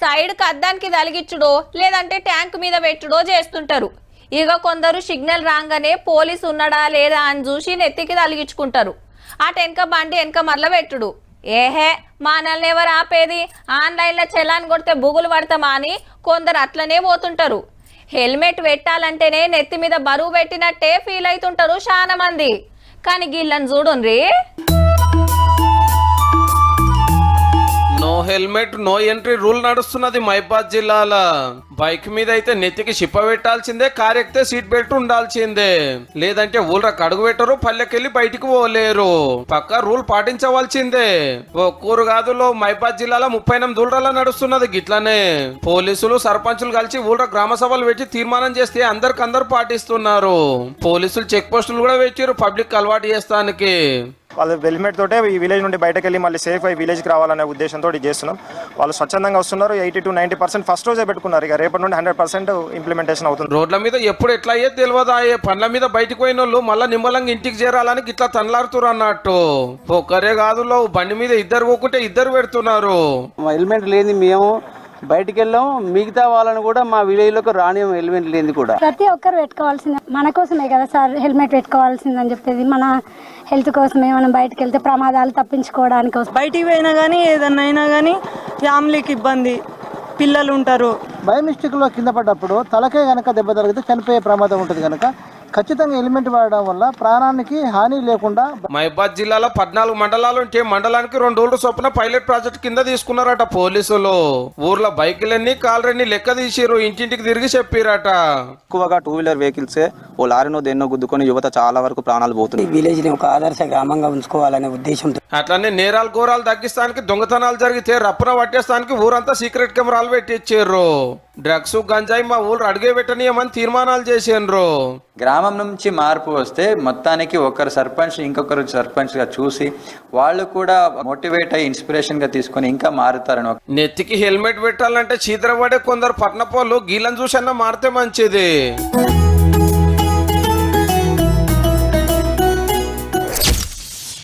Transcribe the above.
Side కద్దానికి తలిగిచ్చుడో లేదంటే tank మీద పెట్టుడో చేస్తుంటారు. ఇక కొందరు సిగ్నల్ రాగానే పోలీసు ఉన్నాడా లేదా అని చూసి నెత్తికి తలిగించుకుంటారు. అటు వెనక బండి వెనక మరల పెట్టుడు. ఏహే మనల్ని ఎవరు ఆపేది, ఆన్లైన్లో చెలాన్ కొడితే బుగులు పడతామా అని కొందరు అట్లనే పోతుంటారు. హెల్మెట్ పెట్టాలంటేనే నెత్తి మీద బరువు పెట్టినట్టే ఫీల్ అవుతుంటారు చాలా మంది. కానీ గిళ్ళని చూడుండ్రి, no helmet no entry rule నడుస్తున్నది మైబాద్ జిల్లాలో. బైక్ మీద అయితే నెత్తికి చిప్ప పెట్టాల్సిందే, కార్ ఎక్కితే సీట్ బెల్ట్ ఉండాల్సిందే, లేదంటే ఊళ్ళకి అడుగు పెట్టరు, పల్లెకెళ్ళి బయటికి పోలేరు. పక్కా రూల్ పాటించవలసిందే. ఓ కూరు కాదులో మైబాద్ జిల్లాలో 38 ఊళ్ళలో నడుస్తున్నది గిట్లనే. పోలీసులు సర్పంచులు కలిసి ఊళ్ళ గ్రామ సభలు పెట్టి తీర్మానం చేస్తే అందరు పాటిస్తున్నారు. పోలీసులు చెక్ పోస్టులు కూడా పెట్టారు పబ్లిక్ అలవాటు చేస్తానికి. వాళ్ళు హెల్మెట్ తోటే ఈ విలేజ్ నుండి బయటకు వెళ్ళి మళ్ళీ సేఫ్ అయ్యి విలేజ్కి రావాలనే ఉద్దేశంతో చేస్తున్నాం. వాళ్ళు స్వచ్ఛందంగా వస్తున్నారు. 80 to 90% ఫస్ట్ రోజే పెట్టుకున్నారు. ఇక రేపటి నుండి 100% ఇంప్లిమెంటేషన్ అవుతుంది. రోడ్ల మీద ఎప్పుడు ఎట్లా అయ్యేది తెలియదా. పండ్ల మీద బయటకు పోయిన వాళ్ళు మళ్ళీ నిమ్మలంగా ఇంటికి చేరాలని ఇట్లా తనలాడుతున్నారు అన్నట్టు. ఒక్కరే కాదు, బండి మీద ఇద్దరు పోకుంటే ఇద్దరు పెడుతున్నారు. హెల్మెట్ లేని మేము బయటికి వెళ్ళాం, మిగతా వాళ్ళని కూడా మా విలేజ్లోకి రాని హెల్మెట్ లేని కూడా. ప్రతి ఒక్కరు పెట్టుకోవాల్సిందే, మన కోసమే కదా సార్ హెల్మెట్ పెట్టుకోవాల్సిందని చెప్పేది. మన హెల్త్ కోసమే, మనం బయటకు వెళ్తే ప్రమాదాలు తప్పించుకోవడానికి. బయటికి పోయినా కానీ ఏదన్నా అయినా కానీ ఫ్యామిలీకి ఇబ్బంది, పిల్లలు ఉంటారు. బై మిస్టేక్లో కింద పడ్డప్పుడు తలకే కనుక దెబ్బ తగిలితే చనిపోయే ప్రమాదం ఉంటుంది కనుక ఖచ్చితంగా హెల్మెట్ వాడడం వల్ల ప్రాణానికి హాని లేకుండా. మైబాద్ జిల్లాలో 14 మండలాలు ఉంటే మండలానికి 2 ఊళ్ళు చొప్పున పైలట్ ప్రాజెక్ట్ కింద తీసుకున్నారట పోలీసులు. ఊర్లో బైకులన్నీ కాలరన్నీ లెక్క తీసిరు, ఇంటింటికి తిరిగి చెప్పిరట. ఎక్కువగా 2 వీలర్ వెహికల్స్ ఓ లారీనో దేన్నో గుద్దుకొని యువత చాలా వరకు ప్రాణాలు పోతుంది. విలేజ్ ని ఒక ఆదర్శ గ్రామంగా ఉంచుకోవాలనే ఉద్దేశంతో అట్లనే నేరాలు ఘోరాలు తగ్గిస్తానికి, దొంగతనాలు జరిగితే రప్పున పట్టేస్తానికి ఊరంతా సీక్రెట్ కెమెరాలు పెట్టించారు. డ్రగ్స్ గంజాయి మా ఊరు అడిగే పెట్టనీయమని తీర్మానాలు చేసిండ్రు. గ్రామం నుంచి మార్పు వస్తే మొత్తానికి ఒకరు సర్పంచ్ ఇంకొకరు సర్పంచ్ గా చూసి వాళ్ళు కూడా మోటివేట్ అయ్యి ఇన్స్పిరేషన్ గా తీసుకొని ఇంకా మారుతారని. నెత్తికి హెల్మెట్ పెట్టాలంటే చీదరపడే కొందరు పట్నపోళ్ళు గీళ్ళని చూసన్నా మారితే మంచిది.